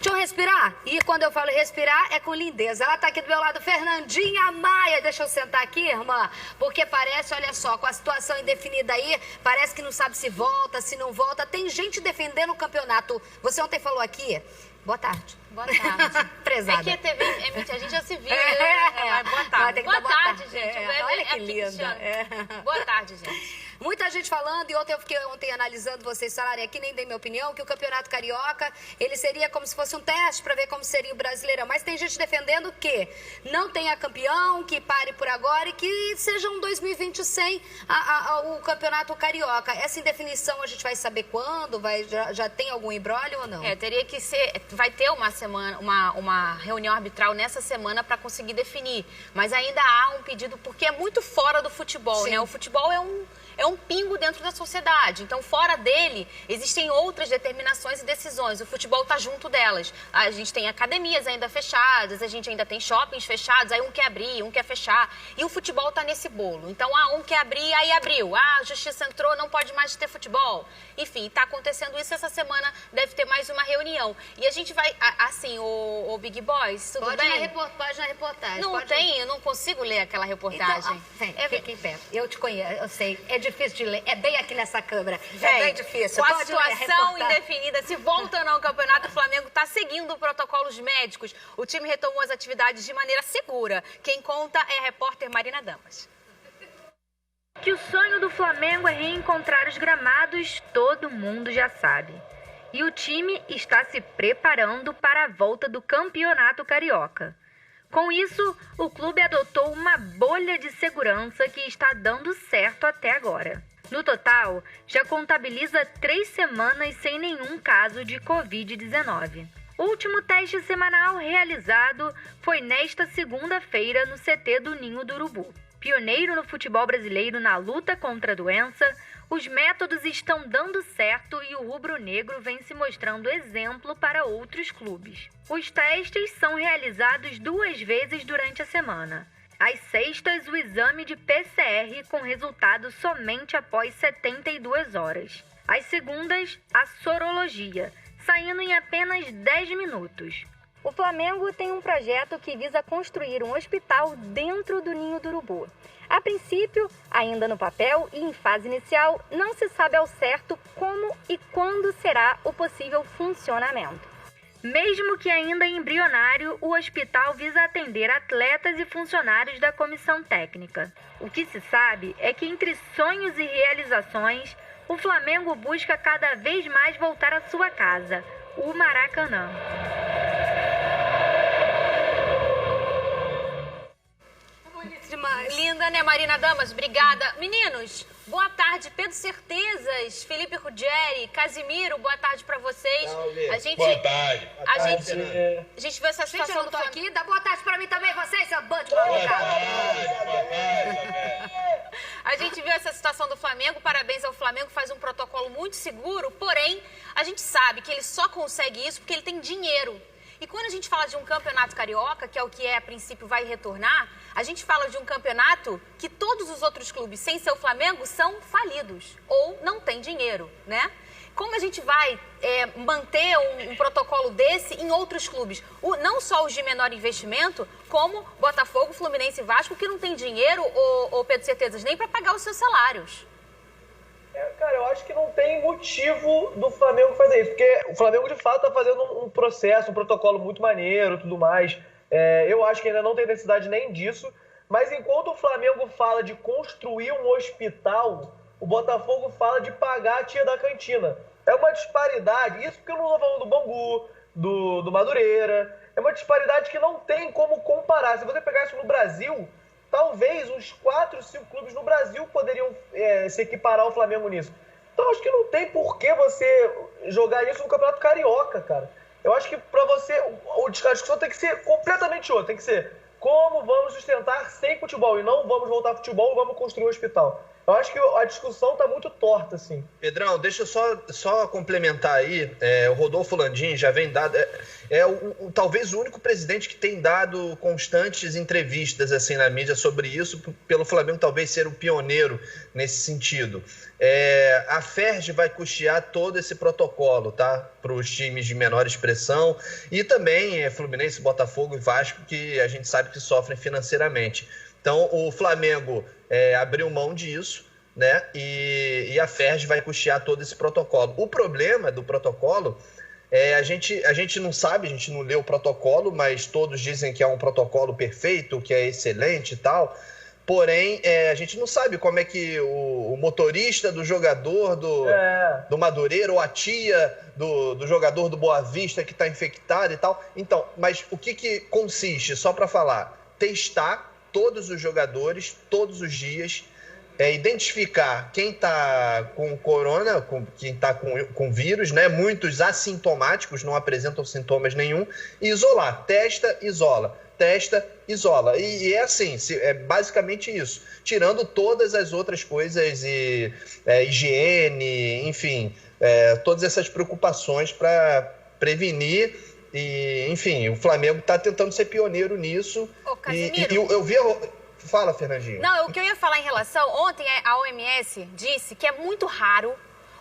Deixa eu respirar. E quando eu falo respirar, é com lindeza. Ela tá aqui do meu lado, Fernandinha Maia. Deixa eu sentar aqui, irmã. Porque parece, olha só, com a situação indefinida aí, parece que não sabe se volta, se não volta. Tem gente defendendo o campeonato. Você ontem falou aqui. Boa tarde. Boa tarde. Prezada. É que a TV, a gente já se viu. Boa tarde. Boa tarde, gente. Olha que linda. Boa tarde, gente. Muita gente falando, e eu fiquei analisando vocês falarem aqui, nem dei minha opinião, que o Campeonato Carioca, ele seria como se fosse um teste para ver como seria o Brasileirão. Mas tem gente defendendo que não tenha campeão, que pare por agora e que seja um 2020 sem o Campeonato Carioca. Essa indefinição a gente vai saber quando? Já tem algum imbróglio ou não? Teria que ser... Vai ter uma reunião arbitral nessa semana para conseguir definir. Mas ainda há um pedido, porque é muito fora do futebol, Sim. né? O futebol é um pingo dentro da sociedade. Então, fora dele, existem outras determinações e decisões. O futebol está junto delas. A gente tem academias ainda fechadas, a gente ainda tem shoppings fechados, aí um quer abrir, um quer fechar. E o futebol está nesse bolo. Então, um quer abrir, aí abriu. A justiça entrou, não pode mais ter futebol. Enfim, está acontecendo isso. Essa semana deve ter mais uma reunião. E a gente vai, assim, o Big Boys, tudo pode bem? Pode na reportagem. Não pode... tem, eu não consigo ler aquela reportagem. Então, fica em pé. Eu te conheço, eu sei. É difícil de ler. É bem aqui nessa câmera. É bem difícil. Com a situação indefinida, se volta ou não o campeonato, o Flamengo está seguindo protocolos médicos. O time retomou as atividades de maneira segura. Quem conta é a repórter Marina Damas. Que o sonho do Flamengo é reencontrar os gramados, todo mundo já sabe. E o time está se preparando para a volta do Campeonato Carioca. Com isso, o clube adotou uma bolha de segurança que está dando certo até agora. No total, já contabiliza 3 semanas sem nenhum caso de Covid-19. O último teste semanal realizado foi nesta segunda-feira no CT do Ninho do Urubu. Pioneiro no futebol brasileiro na luta contra a doença, os métodos estão dando certo e o rubro-negro vem se mostrando exemplo para outros clubes. Os testes são realizados 2 vezes durante a semana. Às sextas, o exame de PCR com resultado somente após 72 horas. Às segundas, a sorologia, saindo em apenas 10 minutos. O Flamengo tem um projeto que visa construir um hospital dentro do Ninho do Urubu. A princípio, ainda no papel e em fase inicial, não se sabe ao certo como e quando será o possível funcionamento. Mesmo que ainda embrionário, o hospital visa atender atletas e funcionários da comissão técnica. O que se sabe é que entre sonhos e realizações, o Flamengo busca cada vez mais voltar à sua casa, o Maracanã. Demais. Linda, né, Marina Damas? Obrigada. Meninos, boa tarde. Pedro Certezas, Felipe Ruggeri, Casimiro, boa tarde pra vocês. Boa tarde. A gente vê essa Gente, eu situação não do tô Flamengo. aqui. Dá boa tarde pra mim também, vocês, seu bando de Boa malucada. tarde. A gente viu essa situação do Flamengo, parabéns ao Flamengo, faz um protocolo muito seguro, porém, a gente sabe que ele só consegue isso porque ele tem dinheiro. E quando a gente fala de um campeonato carioca, que é o que a princípio vai retornar, a gente fala de um campeonato que todos os outros clubes, sem ser o Flamengo, são falidos ou não têm dinheiro, né? Como a gente vai manter um protocolo desse em outros clubes? Não só os de menor investimento, como Botafogo, Fluminense e Vasco, que não tem dinheiro, ou Pedro Certezas, nem para pagar os seus salários. Cara, eu acho que não tem motivo do Flamengo fazer isso, porque o Flamengo de fato está fazendo um processo, um protocolo muito maneiro, tudo mais. Eu acho que ainda não tem necessidade nem disso, mas enquanto o Flamengo fala de construir um hospital, o Botafogo fala de pagar a tia da cantina. É uma disparidade, isso porque eu não estou falando do Bangu, do Madureira, é uma disparidade que não tem como comparar. Se você pegar isso no Brasil, talvez uns 4, 5 clubes no Brasil poderiam se equiparar ao Flamengo nisso. Então acho que não tem por que você jogar isso no Campeonato Carioca, cara. Eu acho que para você, a discussão tem que ser completamente outra, tem que ser como vamos sustentar sem futebol e não vamos voltar ao futebol, vamos construir um hospital. Eu acho que a discussão tá muito torta, assim. Pedrão, deixa eu só complementar aí. O Rodolfo Landim já vem dado... talvez o único presidente que tem dado constantes entrevistas assim, na mídia sobre isso, pelo Flamengo talvez ser o pioneiro nesse sentido. A FERJ vai custear todo esse protocolo, tá? Para os times de menor expressão e também Fluminense, Botafogo e Vasco, que a gente sabe que sofrem financeiramente. Então, o Flamengo abriu mão disso, né? E a FERJ vai custear todo esse protocolo. O problema do protocolo a gente não sabe, a gente não leu o protocolo, mas todos dizem que é um protocolo perfeito, que é excelente e tal. Porém, a gente não sabe como é que o motorista do jogador do Madureira ou a tia do jogador do Boa Vista que está infectado e tal. Então, mas o que consiste, só para falar, testar todos os jogadores, todos os dias, identificar quem está com corona, quem está com vírus, né? Muitos assintomáticos, não apresentam sintomas nenhum, e isolar. Testa, isola. Testa, isola. E é assim, é basicamente isso. Tirando todas as outras coisas, higiene, enfim, todas essas preocupações para prevenir. E, enfim, o Flamengo está tentando ser pioneiro nisso. Ô, Casimiro. Eu vi... Fala, Fernandinho. Não, o que eu ia falar em relação... Ontem a OMS disse que é muito raro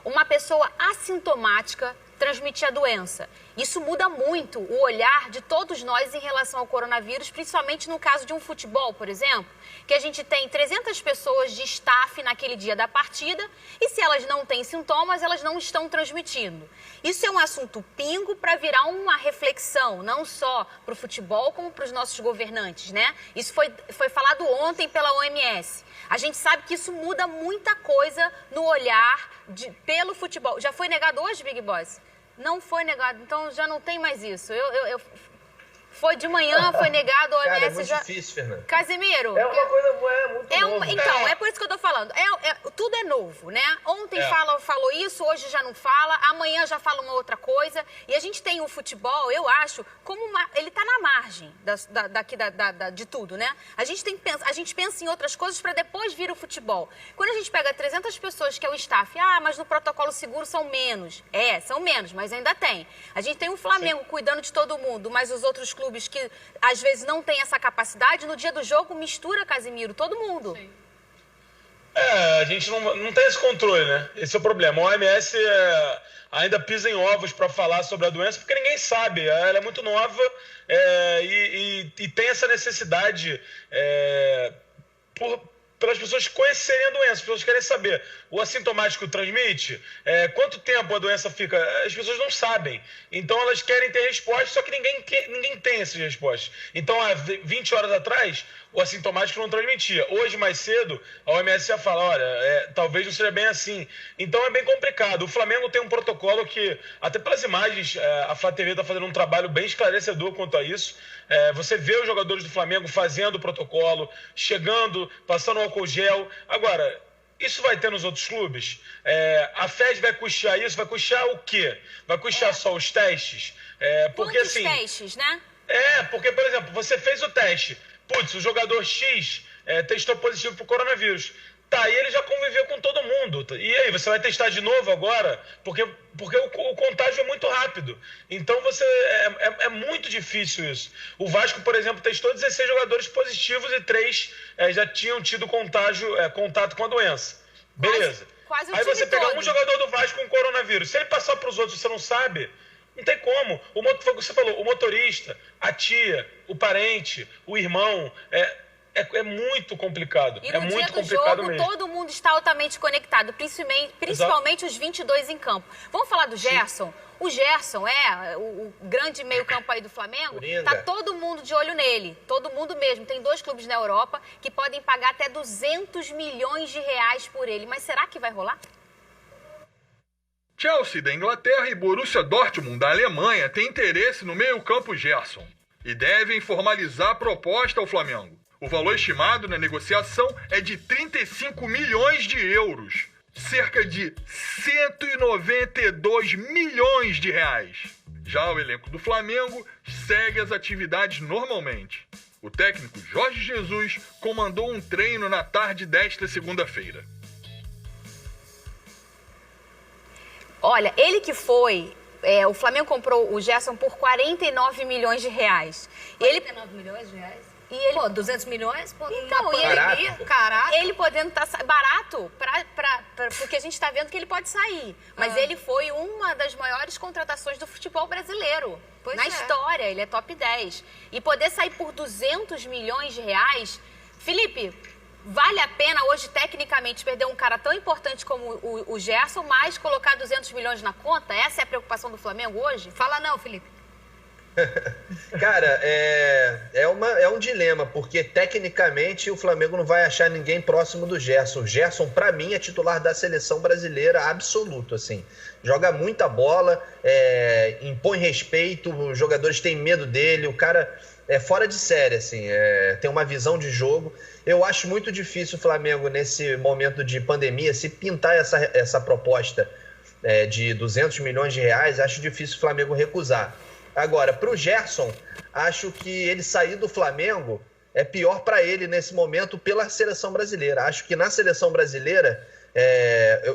uma pessoa assintomática transmitir a doença. Isso muda muito o olhar de todos nós em relação ao coronavírus, principalmente no caso de um futebol, por exemplo, que a gente tem 300 pessoas de staff naquele dia da partida e se elas não têm sintomas, elas não estão transmitindo. Isso é um assunto pingo para virar uma reflexão, não só para o futebol, como para os nossos governantes, né? Isso foi falado ontem pela OMS. A gente sabe que isso muda muita coisa no olhar pelo futebol. Já foi negado hoje, Big Boss? Não foi negado, então já não tem mais isso. Foi de manhã, foi negado, a OMS Cara, é muito difícil, Fernando. Casimiro. É uma coisa muito nova. Então, é por isso que eu tô falando. Tudo é novo, né? Ontem falou isso, hoje já não fala, amanhã já fala uma outra coisa. E a gente tem o futebol, eu acho, como ele tá na margem de tudo, né? A gente pensa em outras coisas para depois vir o futebol. Quando a gente pega 300 pessoas, que é o staff, mas no protocolo seguro são menos. São menos, mas ainda tem. A gente tem o Flamengo cuidando de todo mundo, mas os outros clubes que às vezes não têm essa capacidade, no dia do jogo mistura, Casimiro, todo mundo. Sim. A gente não tem esse controle, né? Esse é o problema. A OMS ainda pisa em ovos para falar sobre a doença, porque ninguém sabe. Ela é muito nova e tem essa necessidade pelas pessoas conhecerem a doença. As pessoas querem saber, o assintomático transmite? Quanto tempo a doença fica? As pessoas não sabem. Então elas querem ter respostas, só que ninguém tem essas respostas. Então, há 20 horas atrás, o assintomático não transmitia. Hoje, mais cedo, a OMS já fala, olha, talvez não seja bem assim. Então é bem complicado. O Flamengo tem um protocolo que, até pelas imagens, a Flá TV está fazendo um trabalho bem esclarecedor quanto a isso. Você vê os jogadores do Flamengo fazendo o protocolo, chegando, passando álcool gel. Agora, isso vai ter nos outros clubes? A FED vai custear isso? Vai custear o quê? Vai custear só os testes? Porque, quantos assim, testes, né? Porque, por exemplo, você fez o teste. Putz, o jogador X testou positivo para o coronavírus. Tá, e ele já conviveu com todo mundo. E aí, você vai testar de novo agora? Porque o contágio é muito rápido. Então, é muito difícil isso. O Vasco, por exemplo, testou 16 jogadores positivos e 3 já tinham tido contato com a doença. Beleza. Quase o aí time você pega todo. Um jogador do Vasco com coronavírus. Se ele passar para os outros, você não sabe... Não tem como. Foi o que você falou, o motorista, a tia, o parente, o irmão, é muito complicado. E no muito dia do complicado jogo, mesmo. todo mundo está altamente conectado, principalmente os 22 em campo. Vamos falar do Gerson? Sim. O Gerson o grande meio-campo aí do Flamengo. Tá todo mundo de olho nele, todo mundo mesmo. Tem 2 clubes na Europa que podem pagar até 200 milhões de reais por ele. Mas será que vai rolar? Chelsea, da Inglaterra, e Borussia Dortmund, da Alemanha, têm interesse no meio-campo Gerson e devem formalizar a proposta ao Flamengo. O valor estimado na negociação é de 35 milhões de euros, cerca de 192 milhões de reais. Já o elenco do Flamengo segue as atividades normalmente. O técnico Jorge Jesus comandou um treino na tarde desta segunda-feira. Olha, ele que foi... o Flamengo comprou o Gerson por 49 milhões de reais. 49 milhões de reais? E ele... Pô, 200 milhões? Pô, então, caraca. Ele podendo estar barato, porque a gente está vendo que ele pode sair. Mas ele foi uma das maiores contratações do futebol brasileiro. Na história, ele é top 10. E poder sair por 200 milhões de reais... Felipe, vale a pena hoje, tecnicamente, perder um cara tão importante como o Gerson, mas colocar 200 milhões na conta? Essa é a preocupação do Flamengo hoje? Fala não, Felipe. Cara, é um dilema, porque tecnicamente o Flamengo não vai achar ninguém próximo do Gerson. O Gerson, pra mim, é titular da seleção brasileira absoluto, assim. Joga muita bola, impõe respeito, os jogadores têm medo dele, o cara é fora de série, assim, tem uma visão de jogo. Eu acho muito difícil o Flamengo, nesse momento de pandemia, se pintar essa proposta de 200 milhões de reais, acho difícil o Flamengo recusar. Agora, para o Gerson, acho que ele sair do Flamengo é pior para ele nesse momento pela seleção brasileira. Acho que na seleção brasileira,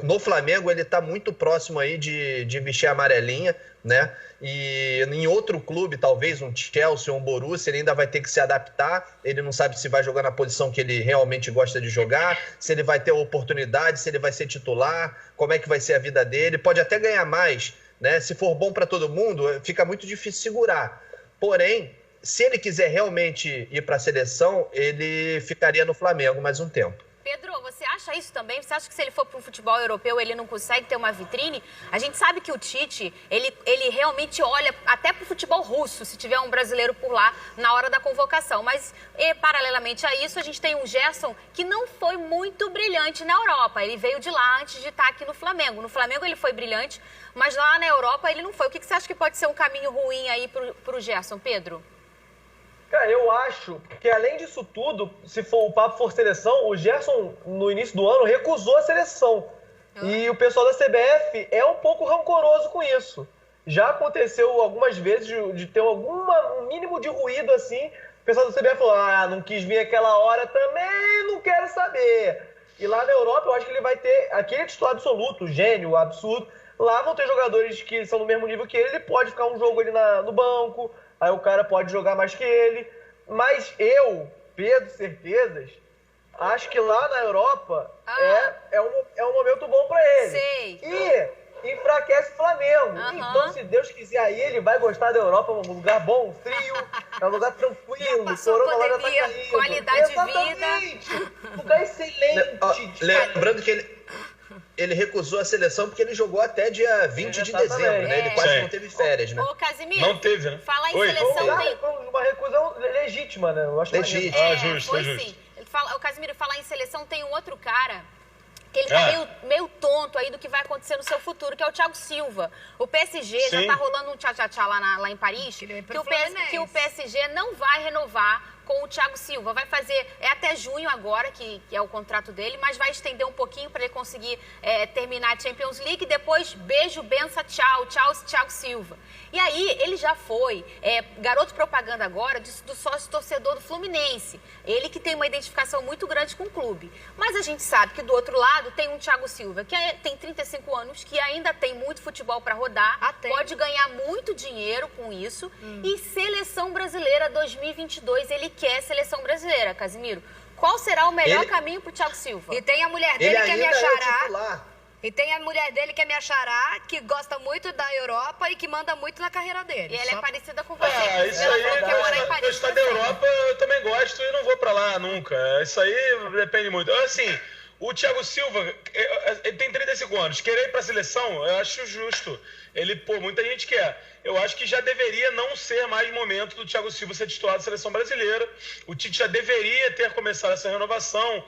no Flamengo, ele está muito próximo aí de vestir a amarelinha, né? E em outro clube, talvez um Chelsea ou um Borussia, ele ainda vai ter que se adaptar. Ele não sabe se vai jogar na posição que ele realmente gosta de jogar, se ele vai ter oportunidade, se ele vai ser titular, como é que vai ser a vida dele. Pode até ganhar mais, né? Se for bom para todo mundo, fica muito difícil segurar. Porém, se ele quiser realmente ir para a seleção, ele ficaria no Flamengo mais um tempo. Pedro, você acha isso também? Você acha que se ele for para o futebol europeu, ele não consegue ter uma vitrine? A gente sabe que o Tite, ele realmente olha até para o futebol russo, se tiver um brasileiro por lá na hora da convocação. Mas, paralelamente a isso, a gente tem um Gerson que não foi muito brilhante na Europa. Ele veio de lá antes de estar aqui no Flamengo. No Flamengo ele foi brilhante, mas lá na Europa ele não foi. O que você acha que pode ser um caminho ruim aí para o Gerson, Pedro? Cara, eu acho que além disso tudo, se o papo for seleção, o Gerson, no início do ano, recusou a seleção. E o pessoal da CBF é um pouco rancoroso com isso. Já aconteceu algumas vezes de ter um mínimo de ruído assim. O pessoal da CBF falou, não quis vir aquela hora também, não quero saber. E lá na Europa, eu acho que ele vai ter aquele titular absoluto, gênio, absurdo. Lá vão ter jogadores que são no mesmo nível que ele pode ficar um jogo ali no banco. Aí o cara pode jogar mais que ele. Mas eu, Pedro Certezas, acho que lá na Europa é um momento bom pra ele. Sei. E enfraquece o Flamengo. Então, se Deus quiser, aí ele vai gostar da Europa, um lugar bom, frio, é um lugar tranquilo. Passou a pandemia, qualidade de vida. Lugar excelente. Lembrando que ele recusou a seleção porque ele jogou até dia 20 de dezembro, né? Ele quase não teve férias, né? Ô, Casimiro, não teve, né? Falar em seleção tem... Foi uma recusão legítima, né? Eu acho legítima. Justo, foi justo. Sim. O Casimiro, falar em seleção tem um outro cara que ele tá meio tonto aí do que vai acontecer no seu futuro, que é o Thiago Silva. O PSG já tá rolando um tchá-tchá-tchá lá em Paris, que o PSG não vai renovar com o Thiago Silva. Vai fazer, até junho agora, que é o contrato dele, mas vai estender um pouquinho para ele conseguir terminar a Champions League. Depois, beijo, benção, tchau, Thiago Silva. E aí, ele já foi garoto propaganda agora do sócio torcedor do Fluminense. Ele que tem uma identificação muito grande com o clube. Mas a gente sabe que do outro lado tem um Thiago Silva, que tem 35 anos, que ainda tem muito futebol para rodar, pode ganhar muito dinheiro com isso. E Seleção Brasileira 2022, ele quer Seleção Brasileira, Casimiro. Qual será o melhor caminho pro Thiago Silva? E tem a mulher dele que é minha xará. E tem a mulher dele que é minha xará, que gosta muito da Europa e que manda muito na carreira dele. E ela é parecida com você. Isso aí, gostar da Europa, eu também gosto e não vou pra lá nunca. Isso aí depende muito. Assim, o Thiago Silva, ele tem 35 anos. Querer ir pra seleção, eu acho justo. Muita gente quer. Eu acho que já deveria não ser mais momento do Thiago Silva ser titular da seleção brasileira. O Tite já deveria ter começado essa renovação,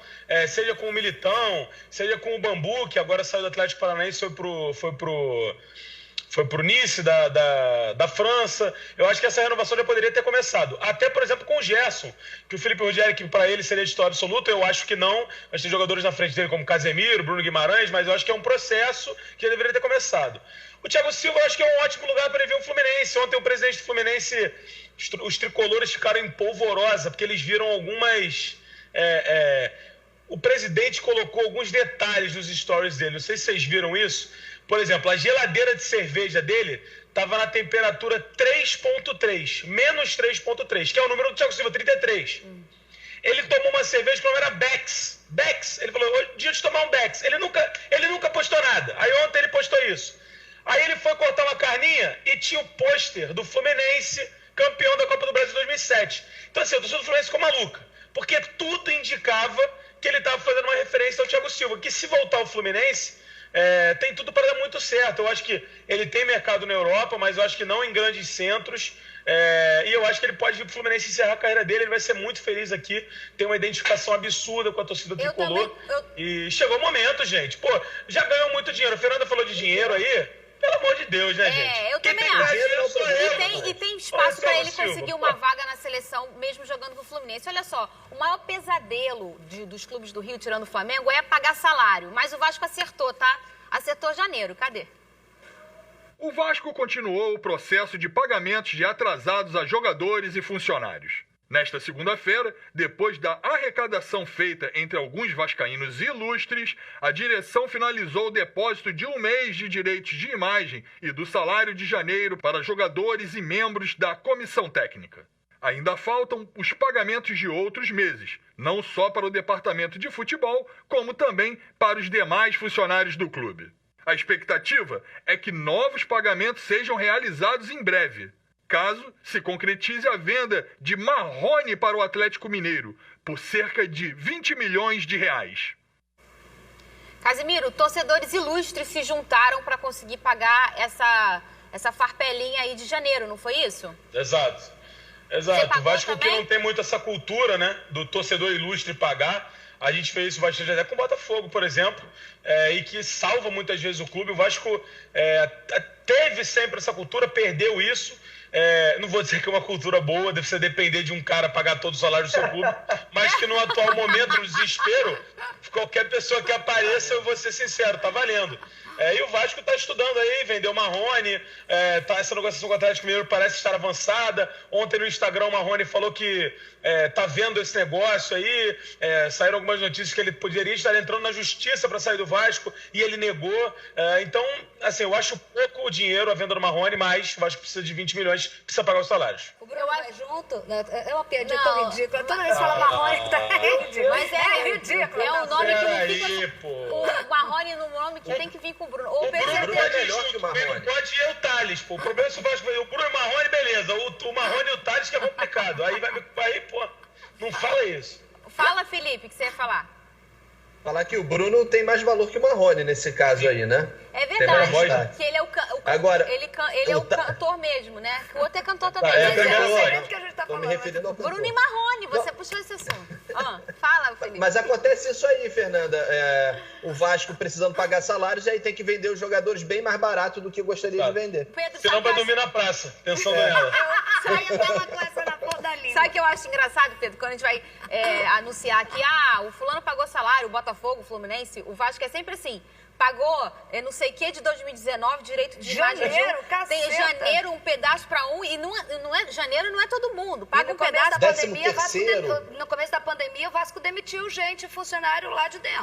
seja com o Militão, seja com o Bambu, que agora saiu do Atlético Paranaense e foi pro Nice da França. Eu acho que essa renovação já poderia ter começado. Até, por exemplo, com o Gerson, que o Felipe Ruggeri, que para ele seria titular absoluto, eu acho que não. Mas tem jogadores na frente dele como Casemiro, Bruno Guimarães, mas eu acho que é um processo que já deveria ter começado. O Thiago Silva, eu acho que é um ótimo lugar para ele ver o Fluminense. Ontem o presidente do Fluminense, os tricolores ficaram em polvorosa, porque eles viram algumas... o presidente colocou alguns detalhes nos stories dele. Não sei se vocês viram isso. Por exemplo, a geladeira de cerveja dele estava na temperatura 3,3, menos 3,3, que é o número do Thiago Silva, 33. Ele tomou uma cerveja que o nome era Beck's. Beck's. Ele falou, hoje é dia de tomar um Beck's. Ele nunca postou nada. Aí ontem ele postou isso. Aí ele foi cortar uma carninha e tinha o pôster do Fluminense, campeão da Copa do Brasil 2007. Então assim, a torcida do Fluminense ficou maluca. Porque tudo indicava que ele estava fazendo uma referência ao Thiago Silva. Que se voltar ao Fluminense, tem tudo para dar muito certo. Eu acho que ele tem mercado na Europa, mas eu acho que não em grandes centros. E eu acho que ele pode vir pro Fluminense e encerrar a carreira dele. Ele vai ser muito feliz aqui. Tem uma identificação absurda com a torcida tricolor. E chegou o momento, gente. Pô, já ganhou muito dinheiro. A Fernanda falou de dinheiro aí. Pelo amor de Deus, né, gente? Eu também acho. E tem espaço para ele conseguir uma vaga na seleção, mesmo jogando com o Fluminense. Olha só, o maior pesadelo dos clubes do Rio, tirando o Flamengo, é pagar salário. Mas o Vasco acertou, tá? Acertou janeiro. Cadê? O Vasco continuou o processo de pagamentos de atrasados a jogadores e funcionários. Nesta segunda-feira, depois da arrecadação feita entre alguns vascaínos ilustres, a direção finalizou o depósito de 1 mês de direitos de imagem e do salário de janeiro para jogadores e membros da comissão técnica. Ainda faltam os pagamentos de outros meses, não só para o departamento de futebol, como também para os demais funcionários do clube. A expectativa é que novos pagamentos sejam realizados em breve, caso se concretize a venda de Marrone para o Atlético Mineiro, por cerca de 20 milhões de reais. Casimiro, torcedores ilustres se juntaram para conseguir pagar essa farpelinha aí de janeiro, não foi isso? Exato. O Vasco que não tem muito essa cultura, né, do torcedor ilustre pagar. A gente fez isso bastante até com o Botafogo, por exemplo, e que salva muitas vezes o clube. O Vasco teve sempre essa cultura, perdeu isso. Não vou dizer que é uma cultura boa, deve ser depender de um cara pagar todo o salário do seu clube, mas que no atual momento, no desespero, qualquer pessoa que apareça, eu vou ser sincero, tá valendo. E o Vasco está estudando aí, vendeu o Marrone, essa negociação com o Atlético Mineiro parece estar avançada. Ontem no Instagram o Marrone falou que está vendo esse negócio aí, saíram algumas notícias que ele poderia estar entrando na justiça para sair do Vasco e ele negou. Então, assim, eu acho pouco o dinheiro a venda do Marrone, mas o Vasco precisa de 20 milhões, precisa pagar os salários. O Bruno vai junto? É uma piadinha tão ridícula. Toda vez que fala Marrone, tá ridículo. Mas é ridículo. É um nome que não fica... O Marrone é um nome que tem que vir com o Bruno. Ou o Bruno pode ir junto, pode ir o Thales, pô. O problema é se o Vasco o Bruno e o Marrone, beleza. O Marrone e o Thales que é complicado. Aí, pô, não fala isso. Fala, Felipe, o que você ia falar? Falar que o Bruno tem mais valor que o Marrone nesse caso aí, né? É verdade, que ele é o cantor mesmo, né? O outro é cantor também. Tô me referindo ao cantor. Bruno e Marrone, você puxou esse assunto. Fala, Felipe. Mas acontece isso aí, Fernanda. O Vasco precisando pagar salários e aí tem que vender os jogadores bem mais barato do que gostaria de vender. Senão vai dormir na praça, pensando nela. Sabe o que eu acho engraçado, Pedro? Quando a gente vai anunciar que o fulano pagou salário, o Botafogo, o Fluminense, o Vasco é sempre assim. Pagou, não sei o que, de 2019, direito de imagem. Tem janeiro, um pedaço para um, e janeiro não é todo mundo. Paga um pedaço. No começo da pandemia, o Vasco demitiu gente, funcionário lá de dentro.